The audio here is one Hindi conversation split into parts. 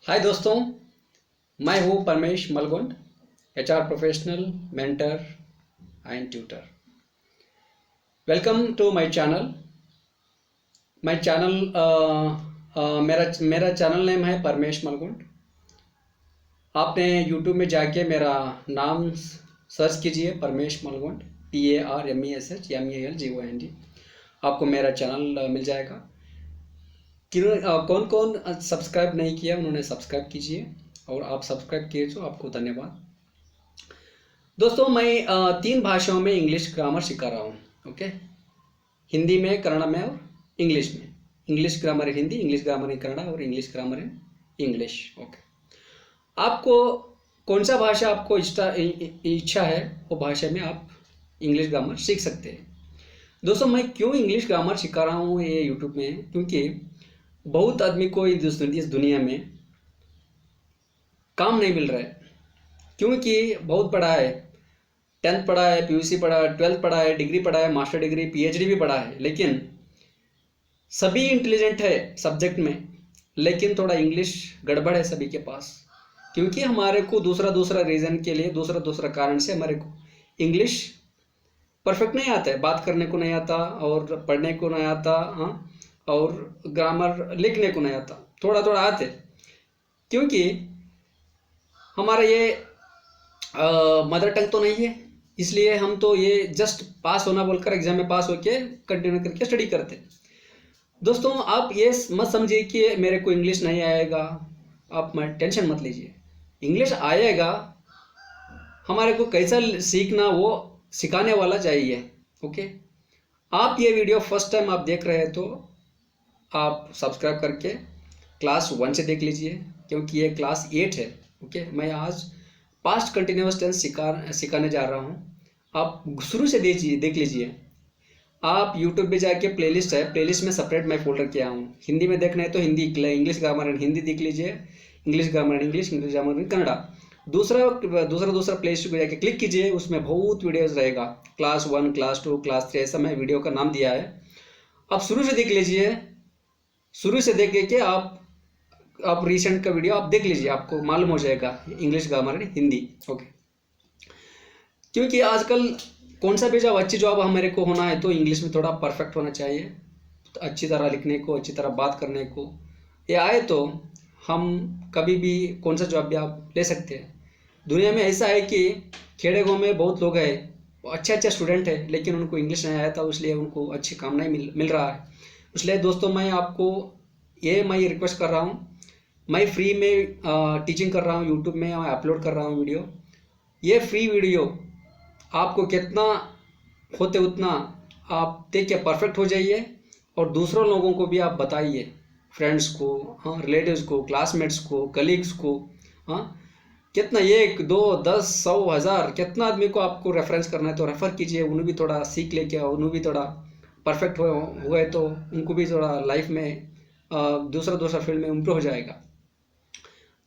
हाय दोस्तों, मैं हूँ Paramesh Malgund, HR professional, mentor and tutor. Welcome to my channel. My channel मेरा चैनल नेम है परमेश मलगुंड। आपने यूट्यूब में जाके मेरा नाम सर्च कीजिए, परमेश मलगुंड, PARMESHMELGOND। आपको मेरा चैनल मिल जाएगा। कौन कौन सब्सक्राइब नहीं किया उन्होंने सब्सक्राइब कीजिए, और आप सब्सक्राइब किए तो आपको धन्यवाद। दोस्तों, मैं 3 भाषाओं में इंग्लिश ग्रामर सिखा रहा हूँ। ओके, हिंदी में, कन्नड़ में और इंग्लिश में। इंग्लिश ग्रामर इन हिंदी, इंग्लिश ग्रामर इन कन्नड़ और English grammar in English. Okay, आपको कौन सा भाषा आपको इच्छा है वो भाषा में आप इंग्लिश ग्रामर सीख सकते हैं। दोस्तों, मैं क्यों इंग्लिश ग्रामर सिखा रहा हूँ ये यूट्यूब में, क्योंकि बहुत आदमी को इस दुनिया में काम नहीं मिल रहा है। क्योंकि बहुत पढ़ा है, 10th पढ़ा है, PUC पढ़ा है, 12th पढ़ा है, डिग्री पढ़ा है, मास्टर डिग्री, PhD भी पढ़ा है, लेकिन सभी इंटेलिजेंट है सब्जेक्ट में, लेकिन थोड़ा इंग्लिश गड़बड़ है सभी के पास। क्योंकि हमारे को दूसरा रीज़न के लिए, दूसरा कारण से हमारे को इंग्लिश परफेक्ट नहीं आता है। बात करने को नहीं आता, और पढ़ने को नहीं आता, हाँ, और ग्रामर लिखने को नहीं आता, थोड़ा थोड़ा आते। क्योंकि हमारा ये मदर टंग तो नहीं है, इसलिए हम तो ये जस्ट पास होना बोलकर एग्जाम में पास होके कंटिन्यू करके स्टडी करते। दोस्तों, आप ये मत समझिए कि मेरे को इंग्लिश नहीं आएगा, आप टेंशन मत लीजिए, इंग्लिश आएगा। हमारे को कैसा सीखना वो सिखाने वाला चाहिए। ओके, आप ये वीडियो फर्स्ट टाइम आप देख रहे हैं तो आप सब्सक्राइब करके क्लास 1 से देख लीजिए, क्योंकि ये क्लास 8 है। ओके, मैं आज पास्ट कंटिन्यूअस टेंस सिखाने जा रहा हूँ। आप शुरू से देख लीजिए। आप यूट्यूब पे जाके प्लेलिस्ट है, प्लेलिस्ट में सेपरेट मैं फोल्डर किया हूँ। हिंदी में देखना है तो Hindi, English grammar and Hindi देख लीजिए, English grammar and English, English grammar and Kannada. दूसरा प्लेलिस्ट को जाके क्लिक कीजिए, उसमें बहुत वीडियोज रहेगा, क्लास 1, क्लास 2, क्लास 3, ऐसा मैं वीडियो का नाम दिया है। आप शुरू से देख लीजिए, शुरू से देख के आप रिसेंट का वीडियो आप देख लीजिए, आपको मालूम हो जाएगा English grammar and Hindi. Okay, क्योंकि आजकल कौन सा भी जॉब, अच्छी जॉब हमारे को होना है तो इंग्लिश में थोड़ा परफेक्ट होना चाहिए, तो अच्छी तरह लिखने को, अच्छी तरह बात करने को ये आए तो हम कभी भी कौन सा जॉब भी आप ले सकते हैं। दुनिया में ऐसा है कि खेड़े गाँव में बहुत लोग हैं, अच्छे स्टूडेंट है, लेकिन उनको इंग्लिश नहीं आया था, इसलिए उनको अच्छे काम नहीं मिल रहा है। इसलिए दोस्तों, मैं आपको मैं रिक्वेस्ट कर रहा हूँ, मैं फ्री में टीचिंग कर रहा हूँ, यूट्यूब में मैं अपलोड कर रहा हूँ वीडियो। ये फ्री वीडियो आपको कितना होते उतना आप देख के परफेक्ट हो जाइए, और दूसरों लोगों को भी आप बताइए, फ्रेंड्स को, हाँ, रिलेटिव्स को, क्लासमेट्स को, कलीग्स को, हाँ, कितना 1, 2, 10, 100, 1000 कितना आदमी को आपको रेफरेंस करना है तो रेफ़र कीजिए। उन्हें भी थोड़ा सीख लेके, उन्हें भी थोड़ा परफेक्ट हुए तो उनको भी थोड़ा लाइफ में दूसरा फील्ड में इम्प्रूव हो जाएगा।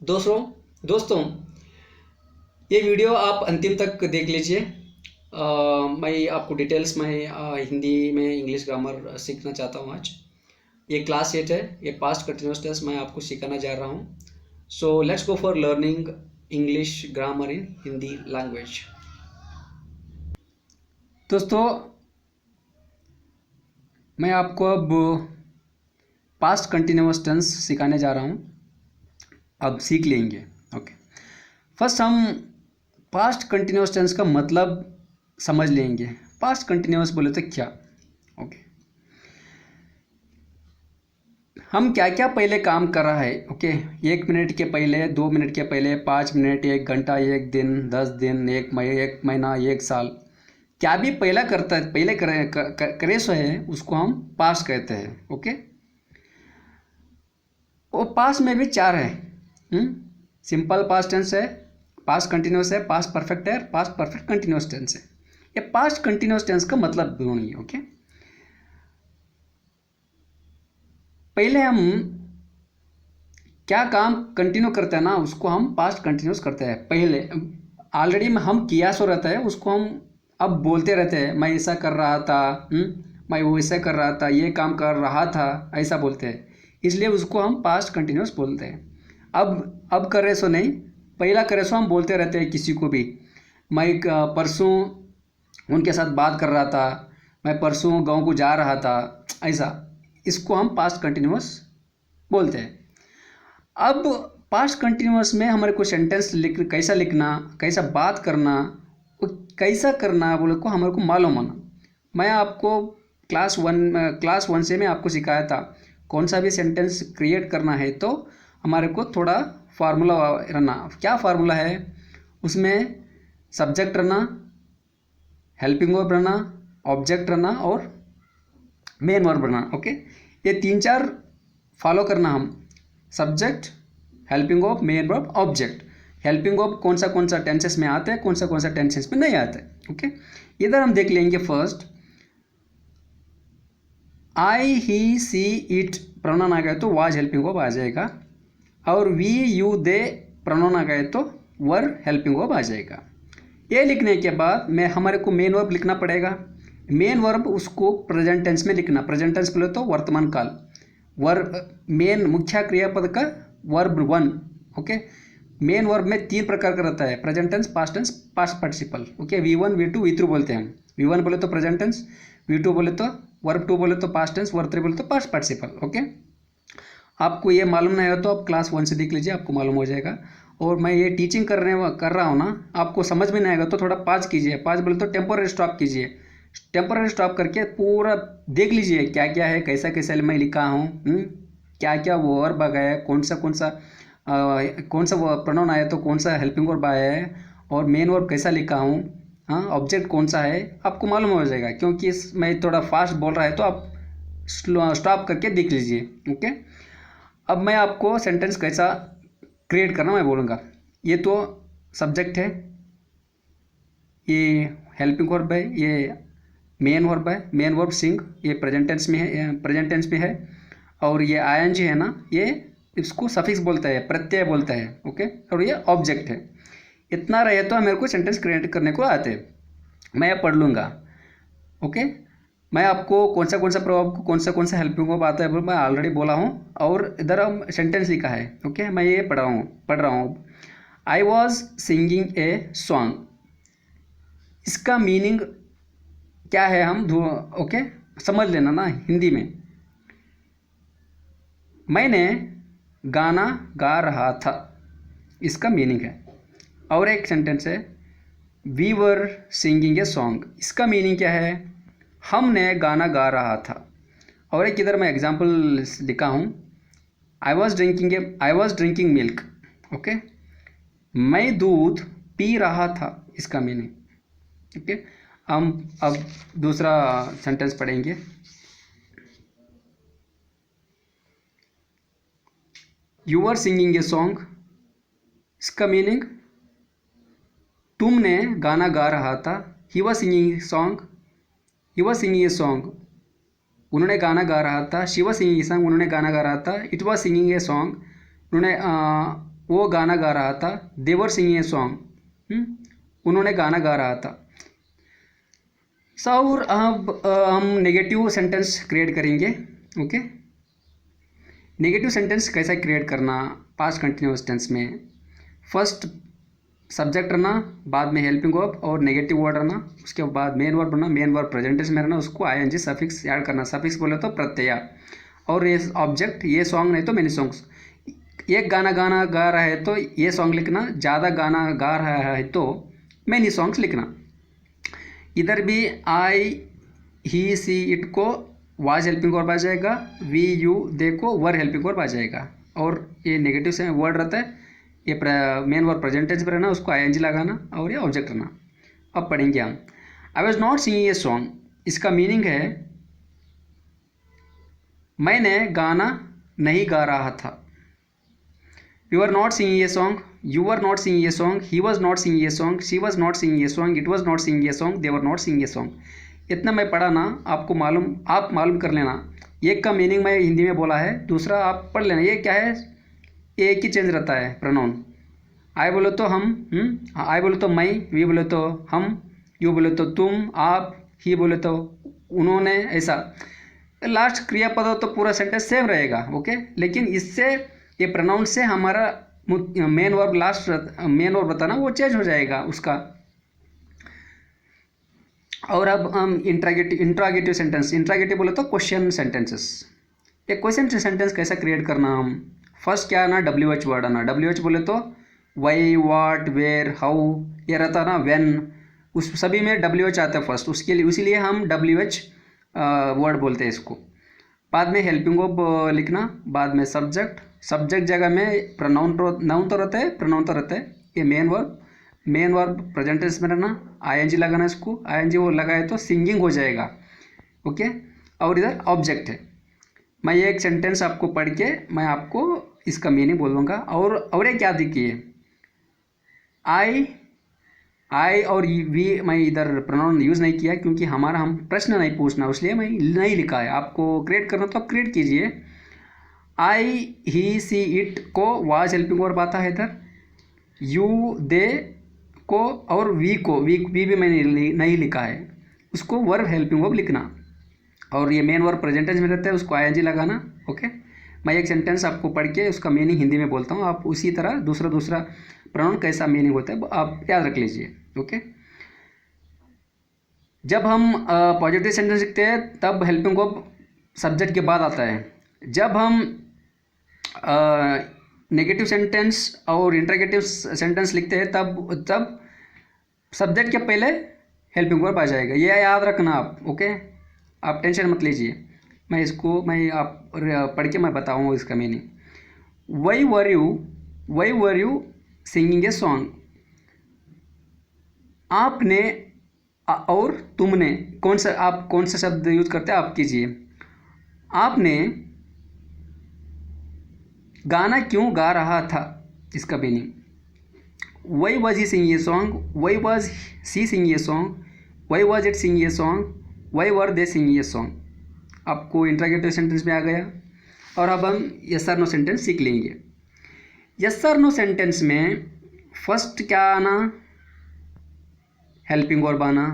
दोस्तों, ये वीडियो आप अंतिम तक देख लीजिए। मैं आपको डिटेल्स में हिंदी में इंग्लिश ग्रामर सीखना चाहता हूँ आज। ये क्लास 8 है, ये पास्ट कंटिन्यूअस टेंस मैं आपको सिखाना जा रहा हूँ। So let's go for learning English grammar in Hindi language. दोस्तों, मैं आपको अब पास्ट कंटिन्यूअस टेंस सिखाने जा रहा हूँ, अब सीख लेंगे। ओके, फर्स्ट हम पास्ट कंटिन्यूअस टेंस का मतलब समझ लेंगे। पास्ट कंटिन्यूअस बोले तो क्या? ओके, हम क्या क्या पहले काम कर रहा है। ओके, 1 मिनट के पहले, 2 मिनट के पहले, 5 मिनट, 1 घंटा, 1 दिन, 10 दिन, 1 महीना, 1 साल, क्या भी पहला करता है, पहले करे सो है, उसको हम पास्ट कहते हैं। ओके, वो पास्ट में भी 4 है। सिंपल पास्ट टेंस है, पास्ट कंटिन्यूअस है, पास्ट परफेक्ट है, पास्ट परफेक्ट कंटिन्यूअस टेंस है। ये पास्ट कंटिन्यूअस टेंस का मतलब ढूंढिए। ओके, पहले हम क्या काम कंटिन्यू करते हैं ना, उसको हम पास्ट कंटिन्यूअस करते हैं। पहले ऑलरेडी हम किया सो रहता है, उसको हम अब बोलते रहते हैं, मैं ऐसा कर रहा था, मैं वो ऐसा कर रहा था, ये काम कर रहा था, ऐसा बोलते हैं, इसलिए उसको हम पास्ट कंटिन्यूअस बोलते हैं। अब कर रहे सो नहीं, पहला करे सो हम बोलते रहते हैं किसी को भी। मैं परसों उनके साथ बात कर रहा था, मैं परसों गांव को जा रहा था, ऐसा, इसको हम पास्ट कंटिन्यूअस बोलते हैं। अब पास्ट कंटिन्यूअस में हमारे को सेंटेंस कैसा लिखना, कैसा बात करना, कैसा करना बोले को हमारे को मालूम होना। मैं आपको क्लास वन से मैं आपको सिखाया था कौन सा भी सेंटेंस क्रिएट करना है तो हमारे को थोड़ा फार्मूला रहना। क्या फार्मूला है उसमें? सब्जेक्ट रहना, हेल्पिंग वर्ब रहना, ऑब्जेक्ट रहना और मेन वर्ब रहना। ओके, ये 3-4 फॉलो करना हम। Subject, helping verb, main verb, object. Helping verb कौन सा टेंसेस में आते हैं, कौन सा टेंसेस में नहीं आते। ओके, इधर हम देख लेंगे। First, I, he, she, it pronoun आ गए तो वाज हेल्पिंग वर्ब आ जाएगा, और वी, यू, दे प्रोनाउन आ गए तो वर हेल्पिंग वर्ब आ जाएगा। ये लिखने के बाद मैं हमारे को मेन वर्ब लिखना पड़ेगा। मेन वर्ब उसको प्रेजेंट टेंस में लिखना। प्रेजेंट टेंस बोले तो वर्तमान काल। मेन मुख्य क्रियापद का वर्ब 1। ओके, मेन वर्ब में 3 प्रकार का रहता है, present tense, past tense, past participle. Okay, V1, V2, V3 बोलते हैं हम। V1 बोले तो प्रेजेंट टेंस, V2 बोले तो वर्ब 2 बोले तो पास्ट टेंस, वर्ब 3 बोले तो पास्ट पार्टिसिपल। ओके, आपको ये मालूम नहीं हो तो आप क्लास 1 से देख लीजिए, आपको मालूम हो जाएगा। और मैं ये टीचिंग कर रहा हूँ ना, आपको समझ में नहीं आएगा तो थोड़ा पाज कीजिए। पाज बोले तो टेम्पोररी स्टॉप कीजिए। टेम्पोररी स्टॉप करके पूरा देख लीजिए क्या क्या है, कैसा कैसा मैं लिखा हूँ, क्या क्या वो वर्ब आ गया है, कौन सा प्रोनाउन आया तो कौन सा हेल्पिंग वर्ब आया है, और मेन वर्ब कैसा लिखा हूँ, हाँ, ऑब्जेक्ट कौन सा है, आपको मालूम हो जाएगा। क्योंकि मैं थोड़ा फास्ट बोल रहा है तो आप स्टॉप करके देख लीजिए। ओके, अब मैं आपको सेंटेंस कैसा क्रिएट करना मैं बोलूँगा। ये तो सब्जेक्ट है, ये हेल्पिंग वर्ब है, ये मेन वर्ब है, मेन वर्ब सिंग, ये प्रेजेंट टेंस में है, और ये आईएनजी है ना, ये इसको सफिक्स बोलता है, प्रत्यय बोलता है। ओके, और ये ऑब्जेक्ट है। इतना रहे तो मेरे को सेंटेंस क्रिएट करने को आते हैं। मैं अब पढ़ लूँगा। ओके, मैं आपको कौन सा प्रभाव, कौन सा हेल्पिंग वर्ब आता है मैं ऑलरेडी बोला हूँ, और इधर हम सेंटेंस लिखा है। ओके, मैं ये पढ़ रहा हूँ। I was singing a song. इसका मीनिंग क्या है हम ओके समझ लेना ना हिंदी में। मैंने गाना गा रहा था, इसका मीनिंग है। और एक सेंटेंस है, we were singing a song. इसका मीनिंग क्या है? हमने गाना गा रहा था। और एक इधर मैं एग्जांपल लिखा हूँ, I was drinking milk. Okay, मैं दूध पी रहा था, इसका मीनिंग। ओके, हम अब दूसरा सेंटेंस पढ़ेंगे। You are singing a song, इसका मीनिंग तुमने गाना गा रहा था। He was singing a song, उन्होंने गाना गा रहा था। She was singing a song, उन्होंने गाना गा रहा था। It was singing a song, उन्होंने वो गाना गा रहा था। दे वर सिंगिंग ए सॉन्ग, उन्होंने गाना गा रहा था। और अब हम नेगेटिव सेंटेंस क्रिएट करेंगे। ओके, नेगेटिव सेंटेंस कैसा क्रिएट करना पास्ट कंटिन्यूअस टेंस में? फर्स्ट सब्जेक्ट रहना, बाद में हेल्पिंग वर्ब और नेगेटिव वर्ड रहना, उसके बाद मेन वर्ब रहना, मेन वर्ब प्रेजेंट टेंस में रहना, उसको आईएनजी सफिक्स ऐड करना। सफिक्स बोले तो प्रत्यय, और ये ऑब्जेक्ट, ये सॉन्ग नहीं तो मेनी सॉन्ग्स। एक गाना गा रहा है तो ये सॉन्ग लिखना, ज़्यादा गाना गा रहा है तो मेनी सॉन्ग्स लिखना। इधर भी आई, ही, सी, इट को वाज हेल्पिंग वर्ब आ जाएगा, वी, यू, दे को वर हेल्पिंग वर्ब आ जाएगा, और ये नेगेटिव से वर्ड रहता है, ये मेन वर्ब प्रेजेंट टेंस में रहना, उसको आईएनजी लगाना, और ये ऑब्जेक्ट रहना। अब पढ़ेंगे हम। I was not singing a song, इसका मीनिंग है मैंने गाना नहीं गा रहा था। You are not singing a song, you were not singing a song, he was not singing a song, she was not singing a song, it was not singing a song, they were not singing a song। इतना मैं पढ़ा ना, आपको आप मालूम कर लेना। एक का मीनिंग मैं हिंदी में बोला है, दूसरा आप पढ़ लेना। ये क्या है? एक ही चेंज रहता है प्रोनाउन। आई बोले तो हम, आई बोले तो मैं, वी बोले तो हम, यू बोले तो तुम, आप, ही बोले तो उन्होंने, ऐसा। लास्ट क्रियापद हो तो पूरा सेंटेंस सेम रहेगा। ओके, लेकिन इससे ये प्रोनाउन से हमारा main verb last main verb बताना वो चेंज हो जाएगा उसका। और अब हम इंट्रागेटिव सेंटेंस, इंट्रागेटिव बोले तो क्वेश्चन सेंटेंसेस। एक क्वेश्चन सेंटेंस कैसा क्रिएट करना, हम फर्स्ट क्या आना, WH वर्ड आना। WH बोले तो वाई, वाट, वेयर, हाउ, ये रहता ना व्हेन, उस सभी में WH आता है फर्स्ट, उसके लिए इसीलिए हम WH वर्ड बोलते हैं इसको। बाद में हेल्पिंग वर्ब लिखना, बाद में सब्जेक्ट, सब्जेक्ट जगह में प्रोनाउन नाउन तो रहता है, प्रोनाउन तो रहता है। ये मेन वर्ब प्रेजेंट टेंस में रहना, ING लगाना इसको, ING वो लगाए तो सिंगिंग हो जाएगा, ओके। और इधर ऑब्जेक्ट है। मैं ये एक सेंटेंस आपको पढ़ के मैं आपको इसका मीनिंग बोलूँगा। और एक याद रखिए, आई और वी मैं इधर प्रोनाउन यूज़ नहीं किया क्योंकि हमारा हम प्रश्न नहीं पूछना, इसलिए मैं नहीं लिखा है। आपको क्रिएट करना तो आप क्रिएट कीजिए। आई, ही, सी, इट को वाज हेल्पिंग वर्ब आता है इधर, यू, दे को और वी को, वी भी मैंने नहीं लिखा है, उसको वर्ब हेल्पिंग वर्ब लिखना। और ये मेन वर्ब प्रेजेंट टेंस में रहता है, उसको ING लगाना, ओके। मैं एक सेंटेंस आपको पढ़ के उसका मीनिंग हिंदी में बोलता हूँ, आप उसी तरह दूसरा प्रोनाउन कैसा मीनिंग होता है आप याद रख लीजिए, ओके। जब हम पॉजिटिव सेंटेंस लिखते हैं तब हेल्पिंग वर्ब सब्जेक्ट के बाद आता है। जब हम नेगेटिव सेंटेंस और इंटरोगेटिव सेंटेंस लिखते हैं तब सब्जेक्ट के पहले हेल्पिंग वर्ब आ जाएगा, ये याद रखना आप, ओके। आप टेंशन मत लीजिए, मैं आप पढ़ के मैं बताऊँगा इसका meaning. Why were you singing a song, आपने और तुमने आप कौन सा शब्द यूज करते हैं, आप कीजिए। आपने गाना क्यों गा रहा था, इसका meaning. Why was he singing a song, why was she singing a song, why was it singing a song, why were they singing a song. आपको इंट्रोगेटिव सेंटेंस में आ गया। और अब हम यस और नो सेंटेंस सीख लेंगे। यस और नो सेंटेंस में फर्स्ट क्या आना, हेल्पिंग वर्ब आना,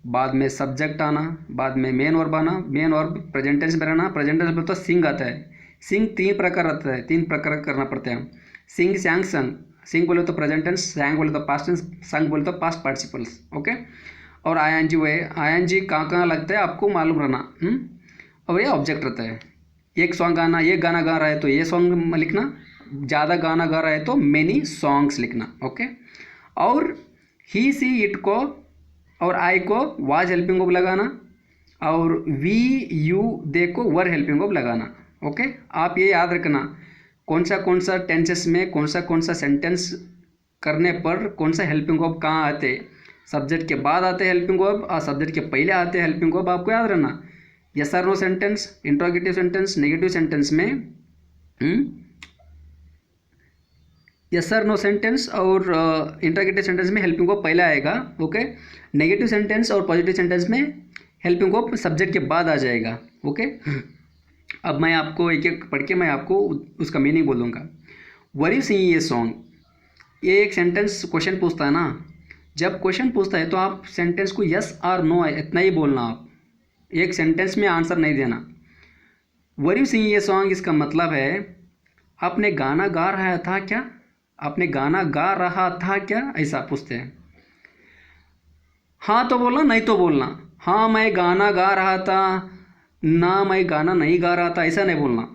बाद में सब्जेक्ट आना, बाद में मेन वर्ब आना। मेन वर्ब प्रेजेंट टेंस में रहना, प्रेजेंट टेंस में तो सिंग आता है। सिंग 3 प्रकार आता है, 3 प्रकार करना पड़ता है। सिंग, सैंग, संग। सिंग बोले तो प्रेजेंट टेंस, सैंग बोले तो पास्ट टेंस, संग बोले तो पास्ट पार्टिसिपल्स, ओके। और ING वो है, ING कहाँ लगता है आपको मालूम रहना। और ये ऑब्जेक्ट रहता है। एक सॉन्ग गाना, एक गाना गा रहा है तो ये सॉन्ग लिखना, ज़्यादा गाना गा रहा है तो मेनी सॉन्ग्स लिखना, ओके। और ही, सी, इट को और आई को वाज हेल्पिंग वर्ब लगाना, और वी, यू, दे को वर हेल्पिंग वर्ब लगाना, ओके। आप ये याद रखना कौन सा टेंसेस में कौन सा सेंटेंस करने पर कौन सा हेल्पिंग वर्ब कहाँ आते। सब्जेक्ट के बाद आते हेल्पिंग वर्ब और सब्जेक्ट के पहले आते हेल्पिंग वर्ब, आपको याद रहना। यस और no sentence, interrogative sentence, negative sentence में यस और नो सेंटेंस और इंट्रोगेटिव सेंटेंस में हेल्पिंग वर्ब पहले आएगा, ओके। नेगेटिव सेंटेंस और पॉजिटिव सेंटेंस में हेल्पिंग वर्ब सब्जेक्ट के बाद आ जाएगा, ओके। अब मैं आपको एक एक पढ़ के मैं आपको उसका मीनिंग बोलूँगा। Were you singing a song, ये एक सेंटेंस क्वेश्चन पूछता है ना। जब क्वेश्चन पूछता है तो आप सेंटेंस को यस और नो इतना ही बोलना, आप एक सेंटेंस में आंसर नहीं देना। Were you singing a song इसका मतलब है आपने गाना गा रहा था क्या, आपने गाना गा रहा था क्या, ऐसा पूछते हैं। हाँ तो बोलना, नहीं तो बोलना। हाँ मैं गाना गा रहा था, ना मैं गाना नहीं गा रहा था, ऐसा नहीं बोलना।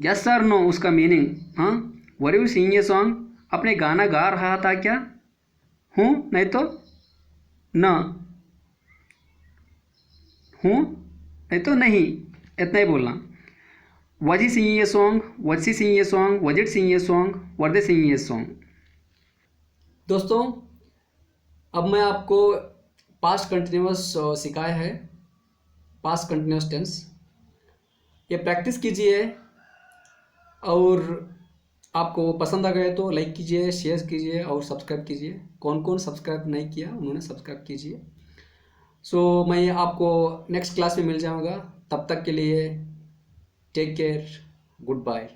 यस और नो उसका मीनिंग। हाँ, were you singing a song, आपने गाना गा रहा था क्या, हूँ नहीं तो ना, हूँ नहीं तो नहीं, इतना ही बोलना। Was he singing a song? Was she singing a song? Was it singing a song? Were they singing a song? दोस्तों, अब मैं आपको पास्ट कंटिन्यूस सिखाया है, पास्ट कंटिन्यूस टेंस। ये प्रैक्टिस कीजिए और आपको पसंद आ गए तो लाइक कीजिए, शेयर कीजिए और सब्सक्राइब कीजिए। कौन कौन सब्सक्राइब नहीं किया उन्होंने सब्सक्राइब कीजिए। मैं आपको नेक्स्ट क्लास में मिल जाऊँगा। तब तक के लिए टेक केयर, गुड बाय।